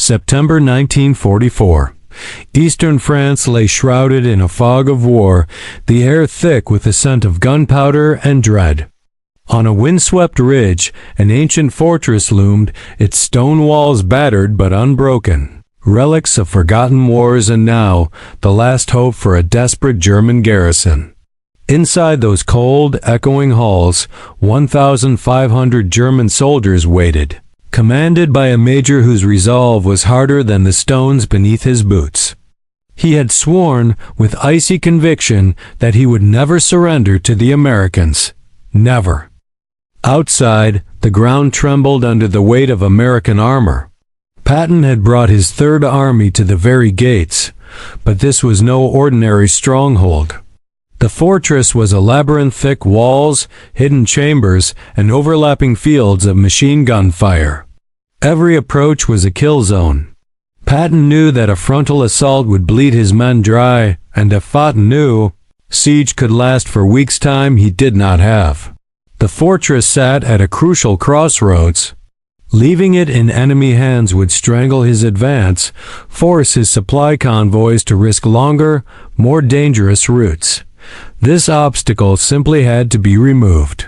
September 1944. Eastern France lay shrouded in a fog of war, the air thick with the scent of gunpowder and dread. On a windswept ridge, an ancient fortress loomed, its stone walls battered but unbroken, relics of forgotten wars and now the last hope for a desperate German garrison. Inside those cold, echoing halls, 1,500 German soldiers waited, commanded by a major whose resolve was harder than the stones beneath his boots. He had sworn with icy conviction that he would never surrender to the Americans. Never. Outside, the ground trembled under the weight of American armor. Patton had brought his Third Army to the very gates, but this was no ordinary stronghold. The fortress was a labyrinth, thick walls, hidden chambers, and overlapping fields of machine gun fire. Every approach was a kill zone. Patton knew that a frontal assault would bleed his men dry, and if Patton knew siege could last for weeks' time, he did not have. The fortress sat at a crucial crossroads. Leaving it in enemy hands would strangle his advance, force his supply convoys to risk longer, more dangerous routes. This obstacle simply had to be removed.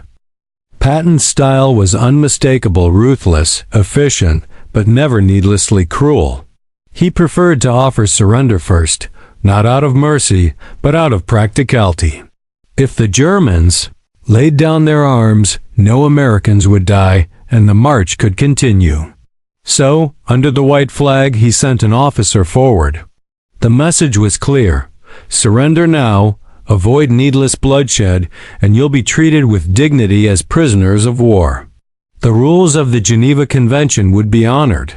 Patton's style was unmistakable, ruthless, efficient, but never needlessly cruel. He preferred to offer surrender first, not out of mercy, but out of practicality. If the Germans laid down their arms, no Americans would die, and the march could continue. So, under the white flag, he sent an officer forward. The message was clear: surrender now, avoid needless bloodshed, and you'll be treated with dignity as prisoners of war. The rules of the Geneva Convention would be honored.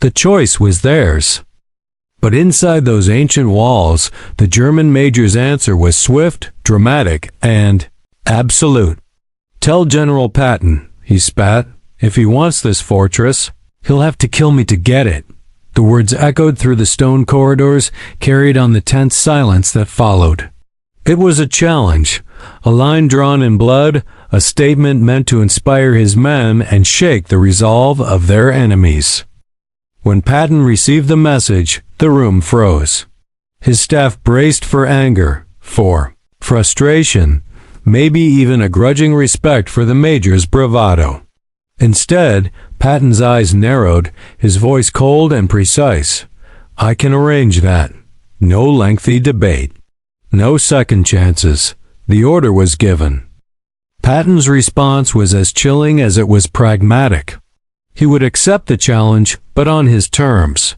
The choice was theirs. But inside those ancient walls, the German major's answer was swift, dramatic, and absolute. "Tell General Patton," he spat, "if he wants this fortress, he'll have to kill me to get it." The words echoed through the stone corridors, carried on the tense silence that followed. It was a challenge, a line drawn in blood, a statement meant to inspire his men and shake the resolve of their enemies. When Patton received the message, the room froze. His staff braced for anger, for frustration, maybe even a grudging respect for the major's bravado. Instead, Patton's eyes narrowed, his voice cold and precise. "I can arrange that. No lengthy debate. No second chances." The order was given. Patton's response was as chilling as it was pragmatic. He would accept the challenge, but on his terms.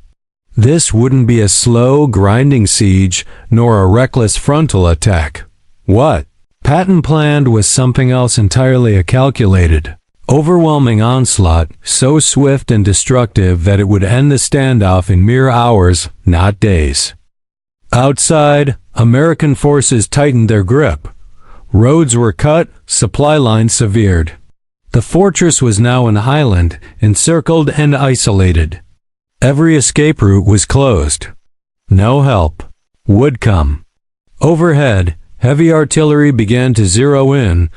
This wouldn't be a slow, grinding siege, nor a reckless frontal attack. What Patton planned was something else entirely: a calculated, overwhelming onslaught, so swift and destructive that it would end the standoff in mere hours, not days. Outside, American forces tightened their grip. Roads were cut, supply lines severed. The fortress was now an island, encircled and isolated. Every escape route was closed. No help would come. Overhead, heavy artillery began to zero in,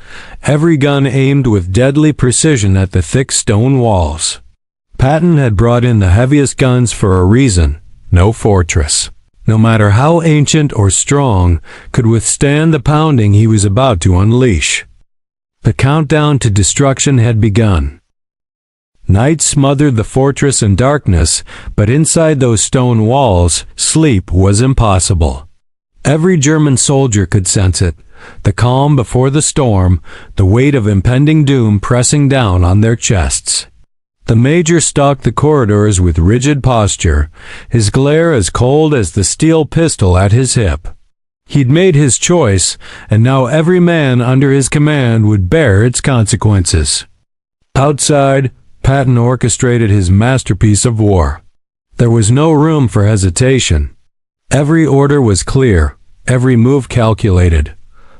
every gun aimed with deadly precision at the thick stone walls. Patton had brought in the heaviest guns for a reason. No fortress, no matter how ancient or strong, could withstand the pounding he was about to unleash. The countdown to destruction had begun. Night smothered the fortress in darkness, but inside those stone walls, sleep was impossible. Every German soldier could sense it, the calm before the storm, the weight of impending doom pressing down on their chests. The major stalked the corridors with rigid posture, his glare as cold as the steel pistol at his hip. He'd made his choice, and now every man under his command would bear its consequences. Outside, Patton orchestrated his masterpiece of war. There was no room for hesitation. Every order was clear, every move calculated.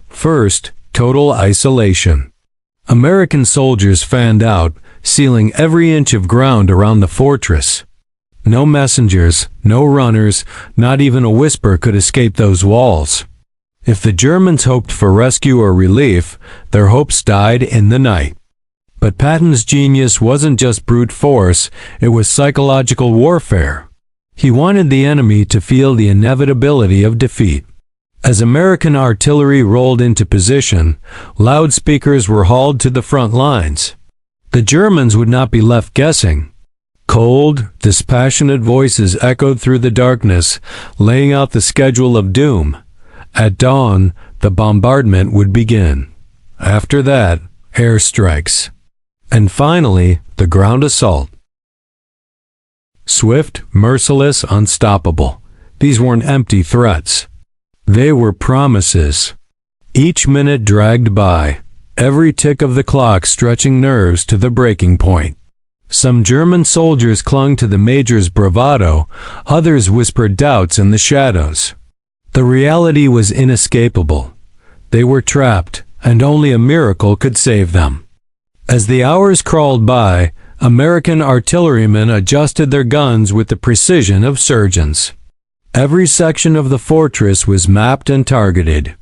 First, total isolation. American soldiers fanned out, sealing every inch of ground around the fortress. No messengers, no runners, not even a whisper could escape those walls. If the Germans hoped for rescue or relief, their hopes died in the night. But Patton's genius wasn't just brute force, it was psychological warfare. He wanted the enemy to feel the inevitability of defeat. As American artillery rolled into position, loudspeakers were hauled to the front lines. The Germans would not be left guessing. Cold, dispassionate voices echoed through the darkness, laying out the schedule of doom. At dawn, the bombardment would begin. After that, air strikes. And finally, the ground assault. Swift, merciless, unstoppable. These weren't empty threats. They were promises. Each minute dragged by, every tick of the clock stretching nerves to the breaking point. Some German soldiers clung to the major's bravado, others whispered doubts in the shadows. The reality was inescapable. They were trapped, and only a miracle could save them. As the hours crawled by, American artillerymen adjusted their guns with the precision of surgeons. Every section of the fortress was mapped and targeted.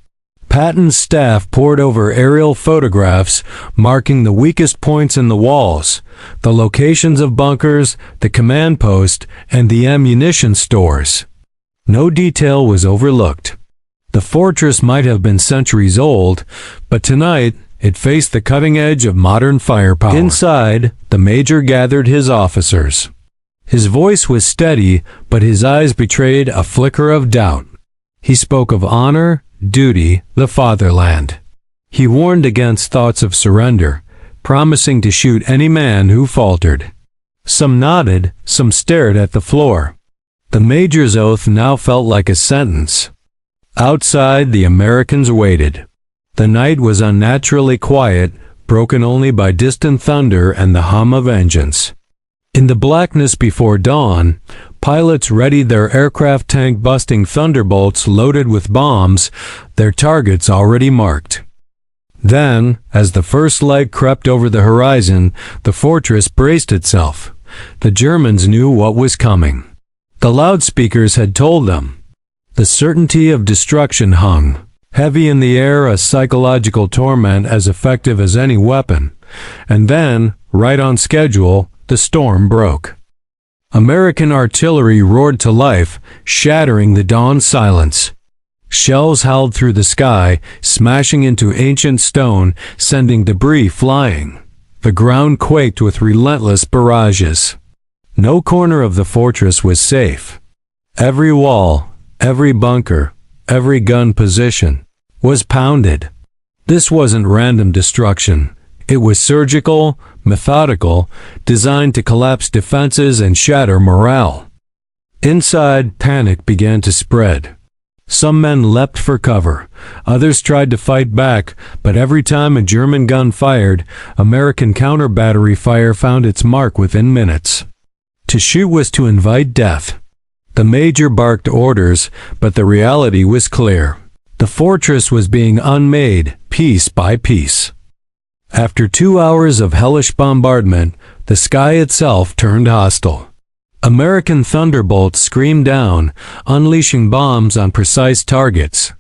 Patton's staff pored over aerial photographs, marking the weakest points in the walls, the locations of bunkers, the command post, and the ammunition stores. No detail was overlooked. The fortress might have been centuries old, but tonight it faced the cutting edge of modern firepower. Inside, the major gathered his officers. His voice was steady, but his eyes betrayed a flicker of doubt. He spoke of honor, duty, the fatherland. He warned against thoughts of surrender, promising to shoot any man who faltered. Some nodded, some stared at the floor. The major's oath now felt like a sentence. Outside, the Americans waited. The night was unnaturally quiet, broken only by distant thunder and the hum of engines. In the blackness before dawn, pilots readied their aircraft tank-busting thunderbolts loaded with bombs, their targets already marked. Then, as the first light crept over the horizon, the fortress braced itself. The Germans knew what was coming. The loudspeakers had told them. The certainty of destruction hung. Heavy in the air, a psychological torment as effective as any weapon. And then, right on schedule, the storm broke. American artillery roared to life, shattering the dawn silence. Shells howled through the sky, smashing into ancient stone, sending debris flying. The ground quaked with relentless barrages. No corner of the fortress was safe. Every wall, every bunker, every gun position was pounded. This wasn't random destruction. It was surgical, methodical, designed to collapse defenses and shatter morale. Inside, panic began to spread. Some men leapt for cover. Others tried to fight back, but every time a German gun fired, American counter-battery fire found its mark within minutes. To shoot was to invite death. The major barked orders, but the reality was clear. The fortress was being unmade, piece by piece. After 2 hours of hellish bombardment, the sky itself turned hostile. American thunderbolts screamed down, unleashing bombs on precise targets.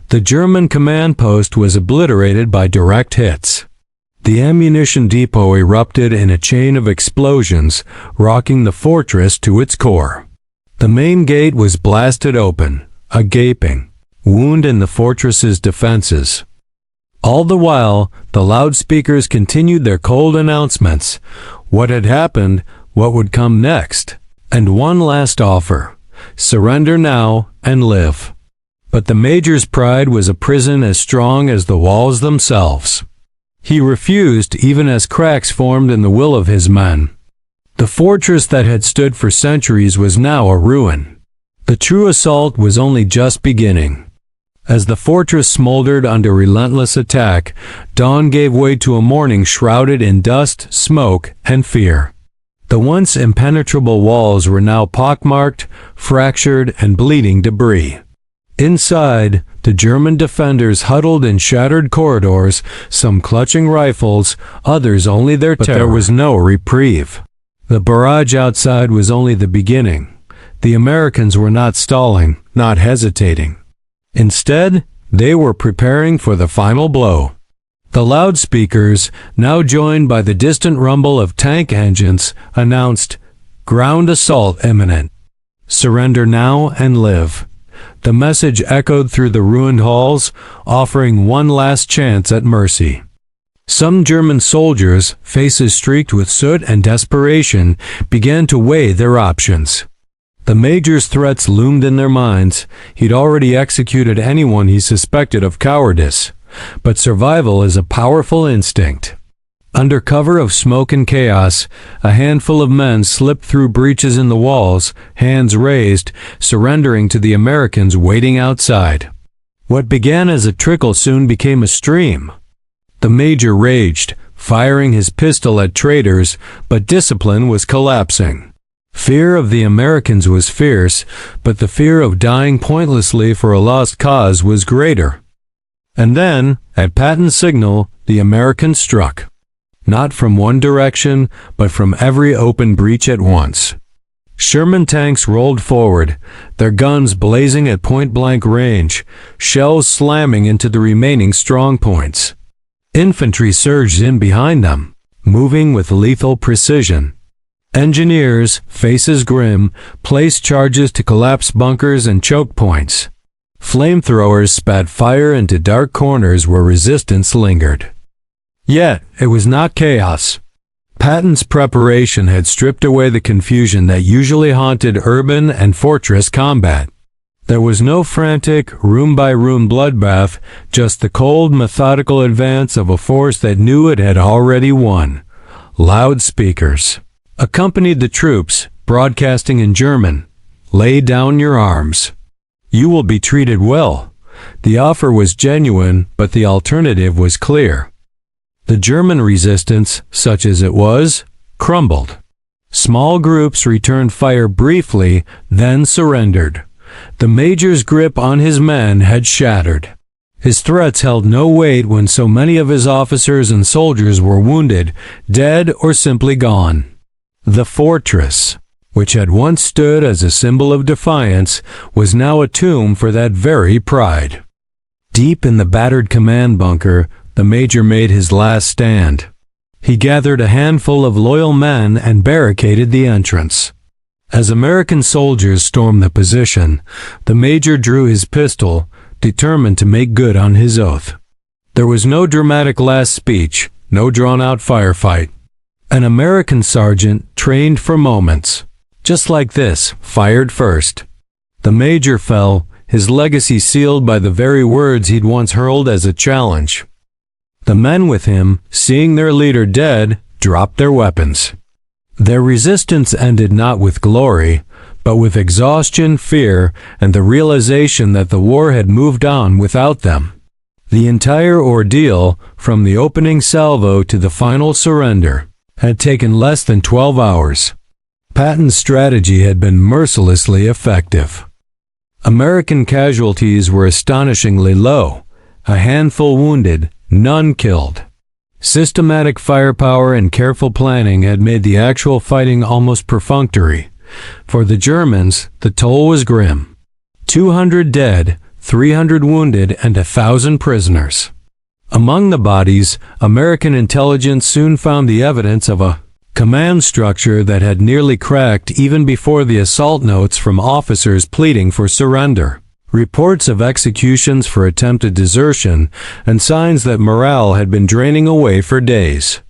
The German command post was obliterated by direct hits. The ammunition depot erupted in a chain of explosions, rocking the fortress to its core. The main gate was blasted open, a gaping wound in the fortress's defenses. All the while, the loudspeakers continued their cold announcements. What had happened, what would come next, and one last offer: surrender now and live. But the major's pride was a prison as strong as the walls themselves. He refused even as cracks formed in the will of his men. The fortress that had stood for centuries was now a ruin. The true assault was only just beginning. As the fortress smoldered under relentless attack, dawn gave way to a morning shrouded in dust, smoke, and fear. The once impenetrable walls were now pockmarked, fractured, and bleeding debris. Inside, the German defenders huddled in shattered corridors, some clutching rifles, others only their terror. But there was no reprieve. The barrage outside was only the beginning. The Americans were not stalling, not hesitating. Instead, they were preparing for the final blow. The loudspeakers, now joined by the distant rumble of tank engines, announced, "Ground assault imminent. Surrender now and live." The message echoed through the ruined halls, offering one last chance at mercy. Some German soldiers, faces streaked with soot and desperation, began to weigh their options. The major's threats loomed in their minds. He'd already executed anyone he suspected of cowardice. But survival is a powerful instinct. Under cover of smoke and chaos, a handful of men slipped through breaches in the walls, hands raised, surrendering to the Americans waiting outside. What began as a trickle soon became a stream. The major raged, firing his pistol at traitors, but discipline was collapsing. Fear of the Americans was fierce, but the fear of dying pointlessly for a lost cause was greater. And then, at Patton's signal, the Americans struck. Not from one direction, but from every open breach at once. Sherman tanks rolled forward, their guns blazing at point-blank range, shells slamming into the remaining strong points. Infantry surged in behind them, moving with lethal precision. Engineers, faces grim, placed charges to collapse bunkers and choke points. Flamethrowers spat fire into dark corners where resistance lingered. Yet, it was not chaos. Patton's preparation had stripped away the confusion that usually haunted urban and fortress combat. There was no frantic, room-by-room bloodbath, just the cold, methodical advance of a force that knew it had already won. Loudspeakers accompanied the troops, broadcasting in German, "Lay down your arms. You will be treated well." The offer was genuine, but the alternative was clear. The German resistance, such as it was, crumbled. Small groups returned fire briefly, then surrendered. The major's grip on his men had shattered. His threats held no weight when so many of his officers and soldiers were wounded, dead, or simply gone. The fortress, which had once stood as a symbol of defiance, was now a tomb for that very pride. Deep in the battered command bunker, the major made his last stand. He gathered a handful of loyal men and barricaded the entrance. As American soldiers stormed the position, the major drew his pistol, determined to make good on his oath. There was no dramatic last speech, no drawn-out firefight. An American sergeant, trained for moments, just like this, fired first. The major fell, his legacy sealed by the very words he'd once hurled as a challenge. The men with him, seeing their leader dead, dropped their weapons. Their resistance ended not with glory, but with exhaustion, fear, and the realization that the war had moved on without them. The entire ordeal, from the opening salvo to the final surrender, had taken less than 12 hours. Patton's strategy had been mercilessly effective. American casualties were astonishingly low, a handful wounded, none killed. Systematic firepower and careful planning had made the actual fighting almost perfunctory. For the Germans, the toll was grim. 200 dead, 300 wounded, and 1,000 prisoners. Among the bodies, American intelligence soon found the evidence of a command structure that had nearly cracked even before the assault notes from officers pleading for surrender. Reports of executions for attempted desertion, and signs that morale had been draining away for days.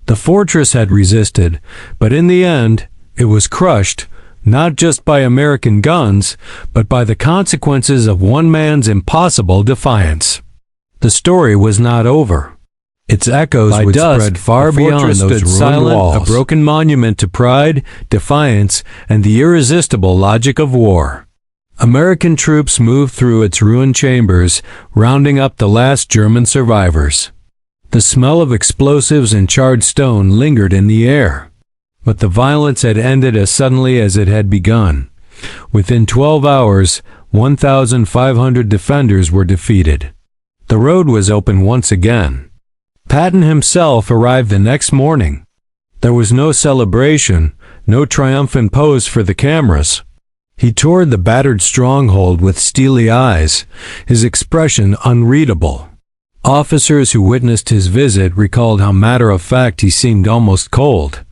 The fortress had resisted, but in the end, it was crushed, not just by American guns, but by the consequences of one man's impossible defiance. The story was not over. Its echoes would spread far beyond those ruined walls, a broken monument to pride, defiance, and the irresistible logic of war. American troops moved through its ruined chambers, rounding up the last German survivors. The smell of explosives and charred stone lingered in the air. But the violence had ended as suddenly as it had begun. Within 12 hours, 1,500 defenders were defeated. The road was open once again. Patton himself arrived the next morning. There was no celebration, no triumphant pose for the cameras. He toured the battered stronghold with steely eyes, his expression unreadable. Officers who witnessed his visit recalled how matter-of-fact he seemed, almost cold.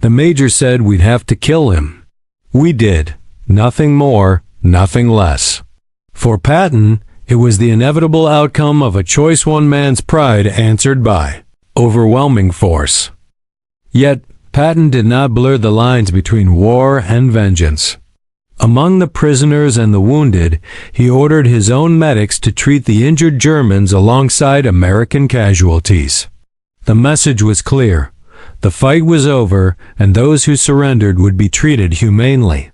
The major said we'd have to kill him. We did. Nothing more, nothing less. For Patton, it was the inevitable outcome of a choice one man's pride answered by overwhelming force. Yet, Patton did not blur the lines between war and vengeance. Among the prisoners and the wounded, he ordered his own medics to treat the injured Germans alongside American casualties. The message was clear. The fight was over, and those who surrendered would be treated humanely.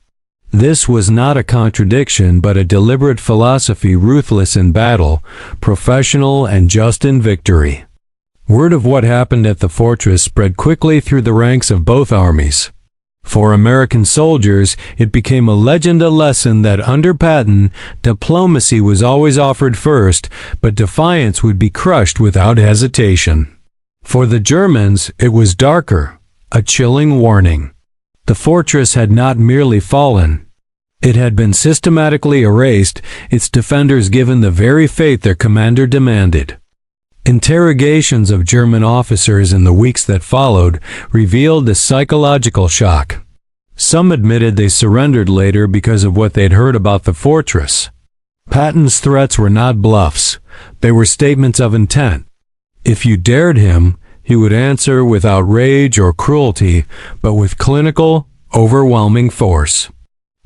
This was not a contradiction, but a deliberate philosophy, ruthless in battle, professional and just in victory. Word of what happened at the fortress spread quickly through the ranks of both armies. For American soldiers, it became a legend, a lesson that under Patton, diplomacy was always offered first, but defiance would be crushed without hesitation. For the Germans, it was darker, a chilling warning. The fortress had not merely fallen. It had been systematically erased, its defenders given the very fate their commander demanded. Interrogations of German officers in the weeks that followed revealed the psychological shock. Some admitted they surrendered later because of what they'd heard about the fortress. Patton's threats were not bluffs. They were statements of intent. If you dared him, he would answer without rage or cruelty, but with clinical, overwhelming force.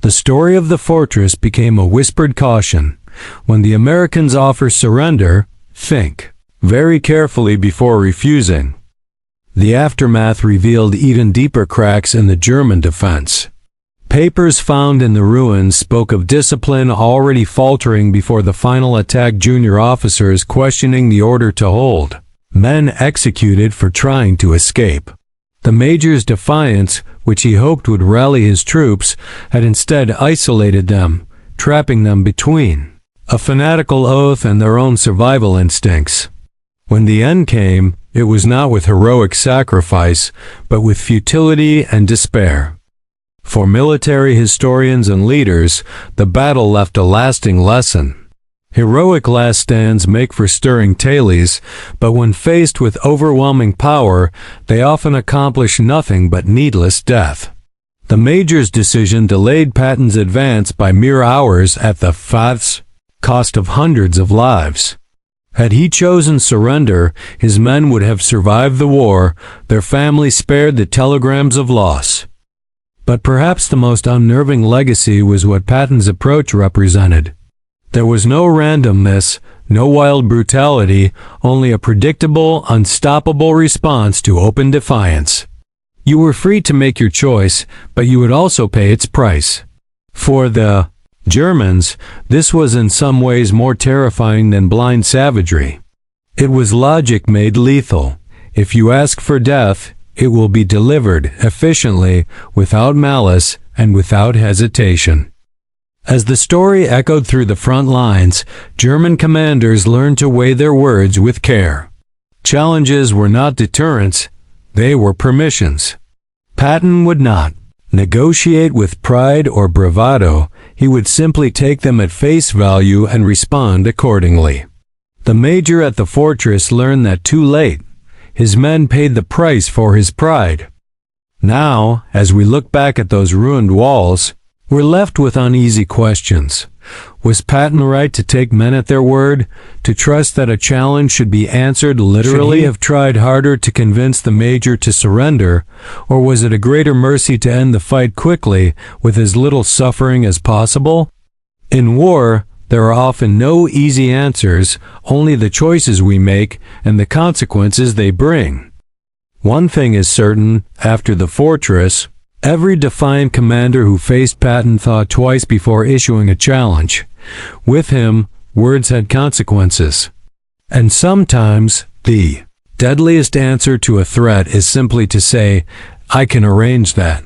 The story of the fortress became a whispered caution. When the Americans offer surrender, think very carefully before refusing. The aftermath revealed even deeper cracks in the German defense. Papers found in the ruins spoke of discipline already faltering before the final attack, junior officers questioning the order to hold, men executed for trying to escape. The major's defiance, which he hoped would rally his troops, had instead isolated them, trapping them between a fanatical oath and their own survival instincts. When the end came, it was not with heroic sacrifice, but with futility and despair. For military historians and leaders, the battle left a lasting lesson. Heroic last stands make for stirring tales, but when faced with overwhelming power, they often accomplish nothing but needless death. The major's decision delayed Patton's advance by mere hours at the cost of hundreds of lives. Had he chosen surrender, his men would have survived the war, their families spared the telegrams of loss. But perhaps the most unnerving legacy was what Patton's approach represented. There was no randomness, no wild brutality, only a predictable, unstoppable response to open defiance. You were free to make your choice, but you would also pay its price. For the Germans, this was in some ways more terrifying than blind savagery. It was logic made lethal. If you ask for death, it will be delivered efficiently, without malice, and without hesitation. As the story echoed through the front lines, German commanders learned to weigh their words with care. Challenges were not deterrents, they were permissions. Patton would not negotiate with pride or bravado, he would simply take them at face value and respond accordingly. The major at the fortress learned that too late. His men paid the price for his pride. Now, as we look back at those ruined walls, we're left with uneasy questions. Was Patton right to take men at their word, to trust that a challenge should be answered literally? Should he have tried harder to convince the major to surrender, or was it a greater mercy to end the fight quickly, with as little suffering as possible? In war, there are often no easy answers, only the choices we make and the consequences they bring. One thing is certain, after the fortress, every defiant commander who faced Patton thought twice before issuing a challenge. With him, words had consequences. And sometimes, the deadliest answer to a threat is simply to say, "I can arrange that."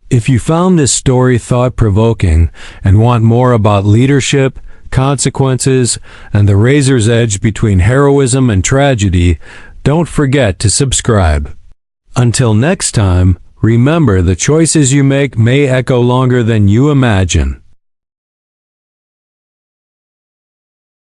If you found this story thought-provoking and want more about leadership, consequences, and the razor's edge between heroism and tragedy, don't forget to subscribe. Until next time, remember, the choices you make may echo longer than you imagine.